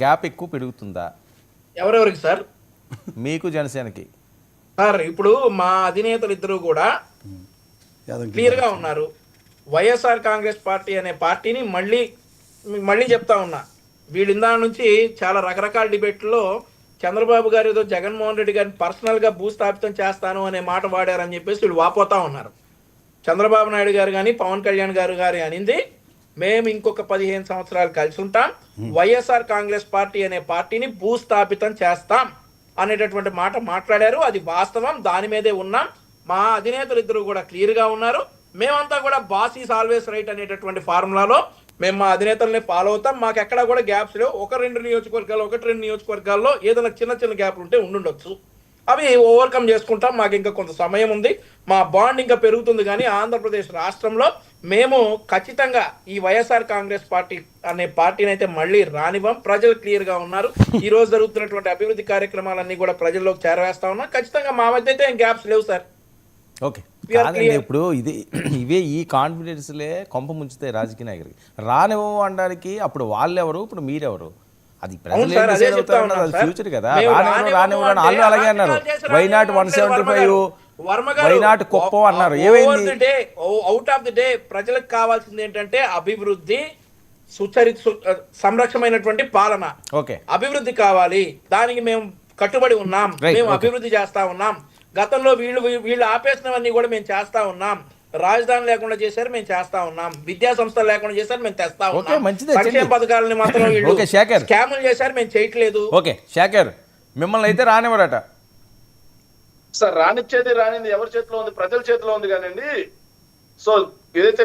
Gap ఎక్కువ పెరుగుతుందా ఎవరెవరికి సార్? మీకు జనసేనకి సార్ ఇప్పుడు మా అధినేతలు ఇద్దరు కూడా క్లియర్ గా ఉన్నారు. వైఎస్ఆర్ కాంగ్రెస్ పార్టీ అనే పార్టీని మళ్ళీ చెప్తా ఉన్నా, వీళ్ళిందా నుంచి చాలా రకరకాల డిబేట్లో చంద్రబాబు గారు ఏదో జగన్మోహన్ రెడ్డి గారిని పర్సనల్ గా భూస్థాపితం చేస్తాను అనే మాట వాడారని చెప్పేసి వీళ్ళు వాపోతా ఉన్నారు. చంద్రబాబు నాయుడు గారు కానీ పవన్ కళ్యాణ్ గారు అనింది మేము ఇంకొక 15 సంవత్సరాలు కలిసి ఉంటాం, వైఎస్ఆర్ కాంగ్రెస్ పార్టీ అనే పార్టీని భూస్థాపితం చేస్తాం అనేటటువంటి మాట మాట్లాడారు. అది వాస్తవం, దాని మీదే ఉన్నాం. మా అధినేతలు ఇద్దరు కూడా క్లియర్ గా ఉన్నారు. మేమంతా కూడా బాస్ ఈస్ ఆల్వేస్ రైట్ అనేటటువంటి ఫార్ములాలో మేము మా అధినేతల్ని ఫాలో అవుతాం. మాకు ఎక్కడా కూడా గ్యాప్స్ లేవు. 1-2 నియోజకవర్గాల్లో ఏదైనా చిన్న గ్యాప్లు ఉంటే ఉండుండొచ్చు, అవి ఓవర్కమ్ చేసుకుంటాం. మాకు ఇంకా కొంత సమయం ఉంది, మా బాండ్ ఇంకా పెరుగుతుంది. కానీ ఆంధ్రప్రదేశ్ రాష్ట్రంలో మేము ఖచ్చితంగా ఈ వైఎస్ఆర్ కాంగ్రెస్ పార్టీ అనే పార్టీని అయితే మళ్ళీ రానివ్వం. ప్రజలు క్లియర్ గా ఉన్నారు. ఈ రోజు జరుగుతున్నటువంటి అభివృద్ధి కార్యక్రమాలన్నీ కూడా ప్రజల్లోకి చేరవేస్తా ఉన్నాం. ఖచ్చితంగా మా మధ్య అయితే ఏం గ్యాప్స్ లేవు సార్. ఓకే, కాదండి, ఇప్పుడు ఇవే ఈ కాన్ఫిడెన్స్లే కొంప ముంచుతాయి రాజకీయ నాయకులకి. రానివ్వడానికి అప్పుడు వాళ్ళెవరు, ఇప్పుడు మీరెవరు? అది ఫ్యూచర్ కదా. రానివ్వడం వాళ్ళు అలాగే అన్నారు. వైనాట్ 175, వైనాట్ కుప్పం అన్నారు. ఏమైంది? అవుట్ ఆఫ్ ది డే ప్రజలకు కావాల్సింది ఏంటంటే అభివృద్ధి, సంరక్షమైనటువంటి పాలన. ఓకే, అభివృద్ధి కావాలి, దానికి మేము కట్టుబడి ఉన్నాం. మేము అభివృద్ధి చేస్తా ఉన్నాం. గతంలో వీళ్ళు ఆపేసినవన్నీ కూడా మేము చేస్తా ఉన్నాం. రాజధాని లేకుండా చేశారు, మేము చేస్తా ఉన్నాం. విద్యా సంస్థలు లేకుండా చేశారు, మేము తెస్తా ఉన్నాం. సంక్షేమ పథకాలని మాత్రం వీళ్ళు స్కాములు చేశారు, మేము చేయట్లేదు. ఓకే శేఖర్, మిమ్మల్ని అయితే రానివ్వరట సార్. రానింది ఎవరి చేతిలో ఉంది? ప్రజల చేతిలో ఉంది. కానివ్వండి, సో ఏదైతే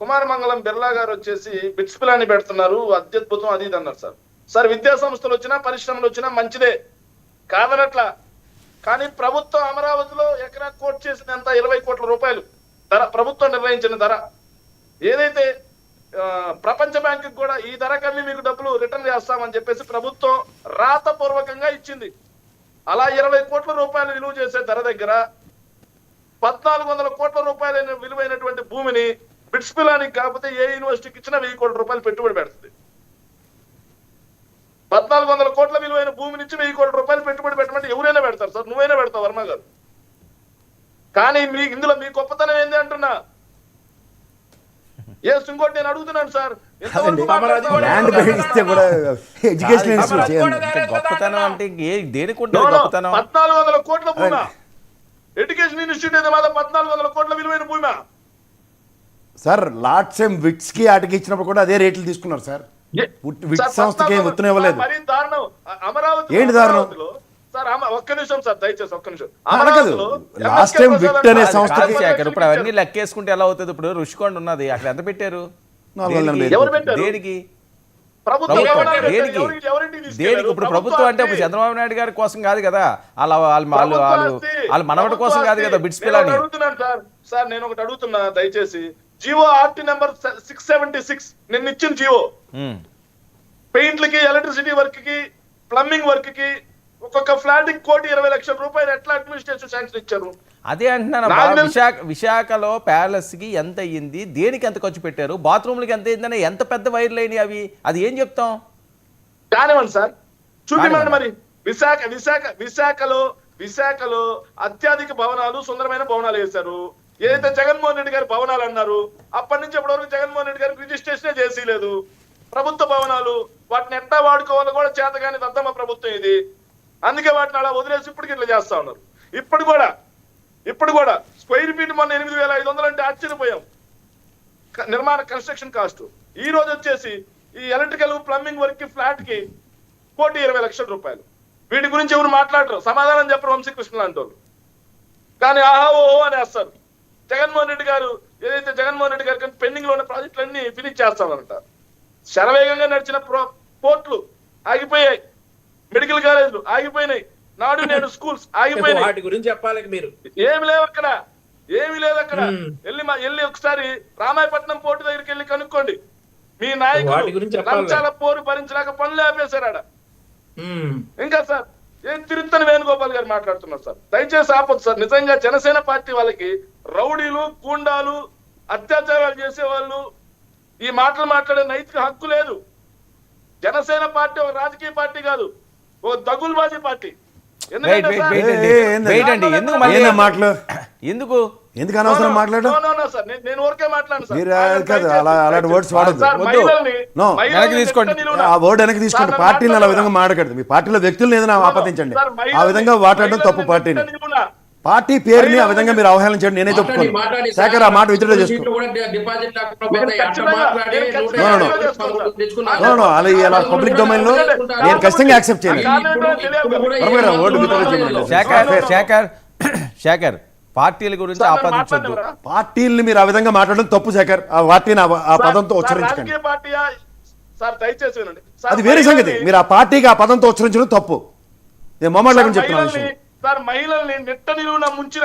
కుమారమంగళం బిర్లా గారు వచ్చేసి బిట్స్ ప్లాన్ పెడుతున్నారు, అత్యద్భుతం అది ఇది అన్నారు సార్. సార్ విద్యా సంస్థలు వచ్చినా పరిశ్రమలు వచ్చినా మంచిదే కాదనట్లా. కానీ ప్రభుత్వం అమరావతిలో ఎకరా కోట్ చేసింది ఎంత? 20 కోట్ల రూపాయలు ధర, ప్రభుత్వం నిర్ణయించిన ధర. ఏదైతే ప్రపంచ బ్యాంకు కూడా ఈ ధర కన్నా మీకు డబ్బులు రిటర్న్ చేస్తామని చెప్పేసి ప్రభుత్వం రాతపూర్వకంగా ఇచ్చింది. అలా 20 కోట్ల రూపాయలు విలువ చేసే ధర దగ్గర 1400 కోట్ల రూపాయల విలువైనటువంటి భూమిని బిట్స్ పిలానికి కాకపోతే ఏ యూనివర్సిటీకి ఇచ్చినా 1000 కోట్ల రూపాయలు పెట్టుబడి పెడుతుంది. 1400 కోట్ల విలువైన భూమి నుంచి 1000 కోట్ల రూపాయలు పెట్టుబడి పెట్టమంటే ఎవరైనా పెడతారు సార్, నువ్వైనా పెడతావు వర్మ గారు. కానీ ఇందులో మీ గొప్పతనం ఏంది అంటున్నా. ఇంకోటి నేను అడుగుతున్నాను సార్, గొప్పతనం అంటే 1400 కోట్ల భూమి ఎడ్యుకేషన్ ఇన్స్టిట్యూట్ అయితే మాత్రం 1400 కోట్ల విలువైన భూమి సార్. లాట్స్ ఏం విట్స్ కి ఆటకి ఇచ్చినప్పుడు కూడా అదే రేట్లు తీసుకున్నారు సార్. సంస్థకి ఇవ్వలేదు. ఏంటి దారుణం? ఒక్క నిమిషం సార్, దయచేసి ఒక్క నిమిషం. లాస్ట్ టైం విట్ అనే సంస్థకి ఇప్పుడు అవన్నీ లెక్కేసుకుంటే ఎలా అవుతుంది? ఇప్పుడు రుషికొండ ఉన్నది, అక్కడ ఎంత పెట్టారు? దేనికి? దేనికి? ఇప్పుడు ప్రభుత్వం అంటే ఇప్పుడు చంద్రబాబు నాయుడు గారి కోసం కాదు కదా, వాళ్ళ మనవడి కోసం కాదు కదా బిట్స్ పిల్లని. అడుగుతున్నాను సార్, నేను ఒకటి అడుగుతున్నా దయచేసి. జియో ఆర్టీ నెంబర్ 676 నిన్న ఇచ్చిన జియో పెయింట్లకి, ఎలక్ట్రిసిటీ వర్క్ కి, ప్లంబింగ్ వర్క్ కి ఒక్కొక్క ఫ్లాట్ కి 1,20,00,000 రూపాయలు ఎట్లా అడ్మినిస్ట్రేషన్ శాంక్షన్ ఇచ్చారు? అదే అంటున్నాను. విశాఖలో ప్యాలెస్ కి ఎంత అయ్యింది, దేనికి ఎంత ఖర్చు పెట్టారు, బాత్రూమ్లకి ఎంత అయిందని, ఎంత పెద్ద వైర్లు అయినాయి అవి, అది ఏం చెప్తాం? కానివ్వండి సార్, చూపిమండి మరి. విశాఖలో అత్యధిక భవనాలు, సుందరమైన భవనాలు వేశారు. ఏదైతే జగన్మోహన్ రెడ్డి గారి భవనాలు అన్నారు, అప్పటి నుంచి ఇప్పటివరకు జగన్మోహన్ రెడ్డి గారికి రిజిస్ట్రేషన్ చేసి లేదు. ప్రభుత్వ భవనాలు, వాటిని ఎట్లా వాడుకోవాలో కూడా చేతగాని దద్దమ్మ ప్రభుత్వం ఇది. అందుకే వాటిని అలా వదిలేసి ఇప్పటికి ఇట్లా చేస్తా ఉన్నారు. ఇప్పుడు కూడా స్క్వేర్ ఫీట్ మొన్న 8,500 అంటే ఆశ్చర్యపోయాం నిర్మాణ కన్స్ట్రక్షన్ కాస్ట్. ఈ రోజు వచ్చేసి ఈ ఎలక్ట్రికల్ ప్లంబింగ్ వర్క్ కి ఫ్లాట్ కి 1,20,00,000 రూపాయలు. వీటి గురించి ఎవరు మాట్లాడరు, సమాధానం చెప్పరు వంశీకృష్ణ లాంటి వాళ్ళు. కానీ ఆహా ఓహో అని వేస్తారు. జగన్మోహన్ రెడ్డి గారు కానీ పెండింగ్ లో ఉన్న ప్రాజెక్టులన్నీ ఫినిష్ చేస్తామన్నట. శరవేగంగా నడిచిన పోర్ట్లు ఆగిపోయాయి, మెడికల్ కాలేజీలు ఆగిపోయినాయి, నాడు నేడు స్కూల్స్ ఆగిపోయినాయి. వాటి గురించి చెప్పాలి మీరు. ఏమి లేదు అక్కడ. వెళ్ళి ఒకసారి రామాయపట్నం పోర్టు దగ్గరికి వెళ్ళి కనుక్కోండి. మీ నాయకులు లంచాల పోరు భరించలేక పనులు ఆపేశారు ఆడ. ఇంకా సార్ తిరుత్తని వేణుగోపాల్ గారు మాట్లాడుతున్నారు సార్. దయచేసి ఆపొద్దు సార్. నిజంగా జనసేన పార్టీ వాళ్ళకి రౌడీలు, గూండాలు, అత్యాచారాలు చేసేవాళ్ళు ఈ మాటలు మాట్లాడే నైతిక హక్కు లేదు. జనసేన పార్టీ ఒక రాజకీయ పార్టీ కాదు, ఒక దగుల్బాజీ పార్టీ. ఎందుకంటే సార్, వెయిట్ అండి, ఎందుకు మళ్ళీ ఏనా మాటలు ఎందుకు ఎందుకు అనవసరం మాట్లాడు సార్ నేను ఊరికే మాట్లాడను సార్. మీరు కాదు అలాంటి వర్డ్స్ వాడద్దు. Sir, No. వెనక్కి తీసుకోండి. ఆ వర్డ్ వెనక్కి తీసుకోండి. పార్టీని అలా విధంగా మాట్లాడదు. మీ పార్టీలో వ్యక్తులను ఏదైనా ఆపాదించండి. ఆ విధంగా మాట్లాడడం తప్పు. పార్టీని పార్టీ పేరుని ఆ విధంగా మీరు అవహేళించండి. నేనే చెప్పుకోను. శేఖర్ ఆ మాట విత్డ్రా చేసుకో. అలా ఇలా పబ్లిక్ డొమైన్ లో నేను ఖచ్చితంగా యాక్సెప్ట్ చేయను. వర్డ్ విత్డ్రా చేయమని. శేఖర్ పార్టీల గురించి ఆపాదించొద్దు. పార్టీల్ని మీరు ఆ విధంగా మాట్లాడడం తప్పు శేఖర్. ఆ పార్టీని ఆ పదంతో ఉచ్చరించకండి. రాజకీయ పార్టీయా సార్, దయచేసి వినండి. అది వేరే సంగతి. మీరు ఆ పార్టీకి ఆ పదంతో ఉచ్చరించడం తప్పు. నేను మొమ్మడి లేకుండా చెప్తున్నాను విషయం. సార్, మహిళల్ని నిట్ట నిలువున ముంచిన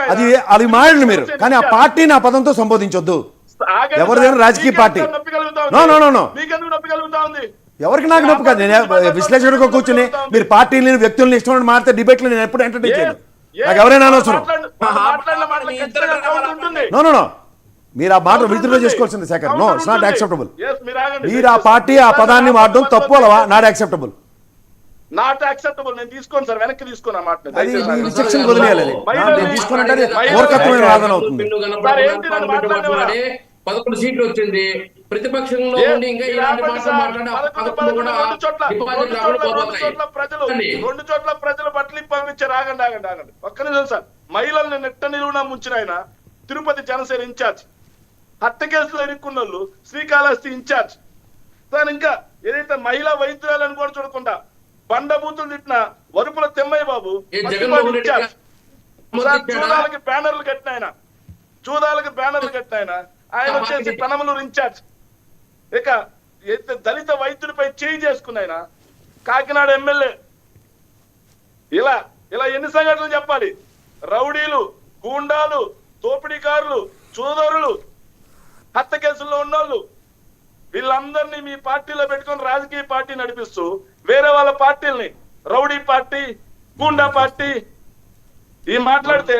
అది మాట్లాడండి మీరు, కానీ ఆ పార్టీని ఆ పదంతో సంబోధించొద్దు. ఎవరిదైనా రాజకీయ పార్టీ. నో నో నో నో మీకెందుకు నొప్పిగలుగుతా ఉంది? ఎవరికి నాకు నొప్పి కాదు. నేను విశ్లేషకుడిగా కూర్చుని మీరు పార్టీని వ్యక్తులను ఇష్టం మారితే డిబేట్లు నేను ఎప్పుడు ఎంటర్టైన్ చేయను. నాకు ఎవరైనా అనవసరం. నో నో నో మీరు ఆ మాట విత్డ్రా చేసుకోవాల్సింది Shekhar. No it's not acceptable. మీరు ఆ పార్టీ ఆ పదాన్ని వాడడం తప్పు. అలా నాట్ యాక్సెప్టబుల్. Not acceptable. నేను తీసుకోను సార్, వెనక్కి తీసుకోను ఆ మాట. అది రిజెక్షన్ వదిలేయాలి. నేను తీసుకున్నట్టు అది మూర్ఖత్వమైన వాదన అవుతుంది. 11 సీట్లు వచ్చింది. ప్రతిపక్షంలో ఉండి ఇంకా ఇలాంటి మాటలు మాట్లాడే రెండు చోట్ల ప్రజలు బట్టలు పంపించారు. ఆగండి ఒక్క నిమిషం సార్. మహిళల్ని నెట్ట నిలువున ముంచిన ఆయన తిరుపతి జనసేన ఇన్ఛార్జ్, హత్య కేసులో ఇరుక్కున్న వాళ్ళు శ్రీకాళహస్తి ఇన్ఛార్జ్. సార్ ఇంకా ఏదైతే మహిళా వైద్యురాలని కూడా చూడకుండా బండబూతులు తిట్టిన వరుపుల తెమ్మయ్య బాబు ఇన్ఛార్జ్. చూడాలకి బ్యానర్లు కట్టిన ఆయన వచ్చేసి పెనమలూరు ఇన్ఛార్జ్. ఇక దళిత వైద్యుడిపై చేయి చేసుకున్న ఆయన కాకినాడ ఎమ్మెల్యే. ఇలా ఎన్ని సంఘటనలు చెప్పాలి? రౌడీలు, గూండాలు, దోపిడీకారులు, చూదరులు, హత్య కేసుల్లో ఉన్నోళ్ళు, వీళ్ళందరినీ మీ పార్టీలో పెట్టుకొని రాజకీయ పార్టీ నడిపిస్తూ వేరే వాళ్ళ పార్టీల్ని రౌడీ పార్టీ, గూండా పార్టీ ఈ మాట్లాడితే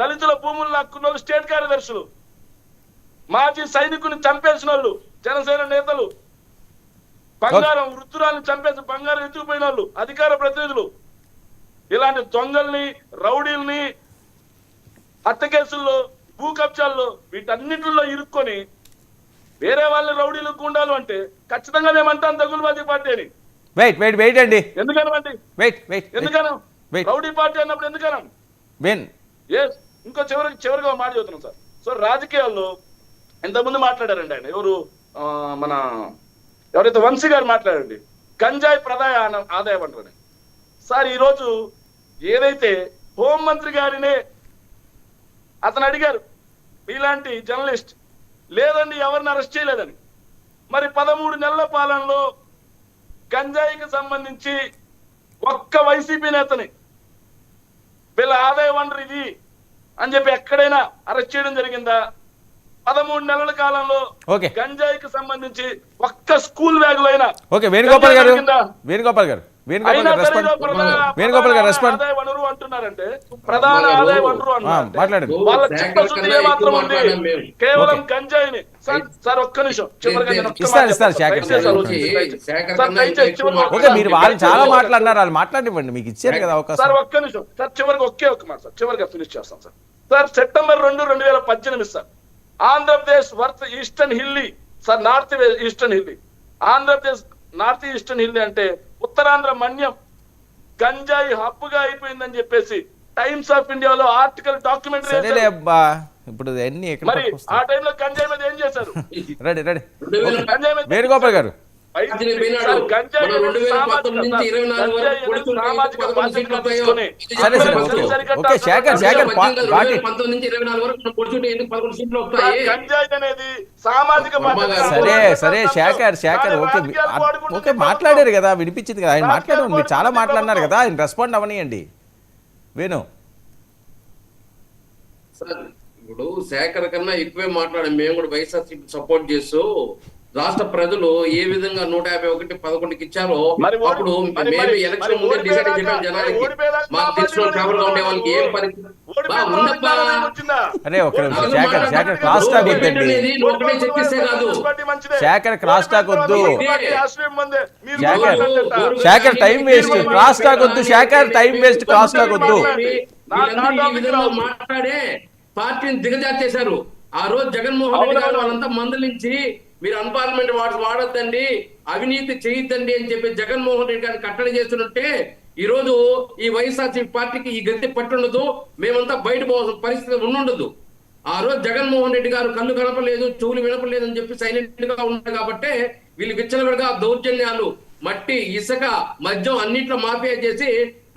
దళితుల భూములు లాక్కున్న వాళ్ళు స్టేట్ కార్యదర్శులు, మాజీ సైనికుని చంపేసిన వాళ్ళు జనసేన నేతలు, బంగారం వృద్ధురాలను చంపేసి బంగారం ఎత్తుకుపోయిన వాళ్ళు అధికార ప్రతినిధులు, ఇలాంటి దొంగల్ని, రౌడీల్ని, హత్య కేసుల్లో, భూ కబ్జాల్లో వీటన్నిటిలో ఇరుక్కొని వేరే వాళ్ళని రౌడీలు, గుండాలు అంటే ఖచ్చితంగా మేమంటాం దగులుబాజీ పార్టీ అని. వెయిట్ అండి. ఎందుకనండి? ఎందుకనం? రౌడీ పార్టీ అన్నప్పుడు ఎందుకనం? ఇంకో చివరిగా మాట చెబుతున్నాం సార్. సో రాజకీయాల్లో ఎంతమంది మాట్లాడారండి ఆయన ఎవరు ఎవరైతే వంశీ గారు మాట్లాడండి గంజాయి ప్రధాన ఆదాయం అంటారని. సార్ ఈరోజు ఏదైతే హోంమంత్రి గారినే అతను అడిగారు ఇలాంటి జర్నలిస్ట్ లేదండి ఎవరిని అరెస్ట్ చేయలేదని. మరి 13 నెలల పాలనలో గంజాయికి సంబంధించి ఒక్క వైసీపీ నేతని వీళ్ళ ఆదాయ వనరు ఇది అని చెప్పి ఎక్కడైనా అరెస్ట్ చేయడం జరిగిందా? 13 నెలల కాలంలో గంజాయికి సంబంధించి ఒక్క స్కూల్ బ్యాగ్ లో అయినా వేణుగోపాల్ గారు రెస్పాండ్ అంటున్నారంటే ప్రధాన ఆదాయ వనరు అన్నారు. వాళ్ళ చిత్తశుద్ధి ఏమాత్రం ఉంది? కేవలం గంజాయిని. సార్ ఒక్క నిమిషం మీరు వాళ్ళు చాలా మాట్లాడినారు, వాళ్ళు మాట్లాడివ్వండి, మీకు ఇచ్చారు కదా అవకాశం. సార్ ఒక్క నిమిషం సార్, చివరికి ఒక్క మాట సార్, చివరిగా ఫినిష్ చేస్తాం sir. Sir September 2, 2018 sir Andhra Pradesh eastern hilly sir north eastern hilly Andhra Pradesh north eastern hilly అంటే ఉత్తరాంధ్ర మన్యం గంజాయి హబ్ గా అయిపోయిందని చెప్పేసి టైమ్స్ ఆఫ్ ఇండియాలో ఆర్టికల్ డాక్యుమెంటరీ. ఇప్పుడు మరి ఆ టైంలో గంజాయి మీద ఏం చేశారు? వేణుగోపాల్ గారు సరే శేఖర్ ఓకే మాట్లాడారు కదా, వినిపించింది కదా, ఆయన మాట్లాడారు, మీరు చాలా మాట్లాడినారు కదా, ఆయన రెస్పాండ్ అవనియండి. వేణు ఇప్పుడు శేఖర్ కన్నా ఎక్కువే మాట్లాడాం. మేము కూడా వైఎస్ఆర్సీపీ సపోర్ట్ చేస్తూ రాష్ట్ర ప్రజలు ఏ విధంగా 151-11కి ఇచ్చారో మరి అప్పుడు మేము ఎలక్షన్ ముందే డిసైడ్ చెప్పాం జనాలకి. మాకు తెలిసిన ట్రావెల్ ఉండే వాళ్ళకి ఏం పరిస్థితి అరే ఒక శేఖర్ క్లాస్ టాక్ వద్దండి. ఒకటే చెప్పిస్తే కాదు. శేఖర్ క్లాస్ టాక్ వద్దు. Shekhar time waste. Class talk వద్దు. Shekhar time waste. Class talk వద్దు. వీళ్ళందరూ ఈ విధంగా మాట్లాడే పార్టీని దిగజార్చేశారు. ఆ రోజు జగన్మోహన్ రెడ్డి గారు వాళ్ళంతా మందలించి మీరు అన్పార్లమెంట్ వార్డ్స్ వాడొద్దండి, అవినీతి చేయొద్దండి అని చెప్పి జగన్మోహన్ రెడ్డి గారిని కట్టడి చేస్తున్నట్టే ఈ రోజు ఈ వైఎస్ఆర్సీపీ పార్టీకి ఈ గతి పట్టుండదు, మేమంతా బయట పోవాల్సిన పరిస్థితి ఉండుండదు. ఆ రోజు జగన్మోహన్ రెడ్డి గారు కళ్ళు కనపలేదు, చెవులు వినపలేదు అని చెప్పి సైలెంట్ గా ఉన్నారు కాబట్టి వీళ్ళు విచ్చలవిడిగా దౌర్జన్యాలు, మట్టి, ఇసుక, మద్యం అన్నింటిలో మాఫియా చేసి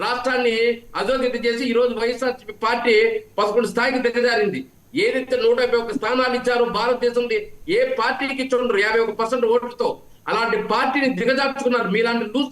రాష్ట్రాన్ని అధోగతి చేసి ఈ రోజు వైఎస్ఆర్సీపీ పార్టీ 11 స్థాయికి దిగజారింది. ఏదైతే 151 స్థానాలు ఇచ్చారో భారతదేశంలో ఏ పార్టీకి ఇచ్చి ఉండరు 51% ఓట్లతో. అలాంటి పార్టీని దిగజార్చుకున్నారు. మీలాంటి లూజ్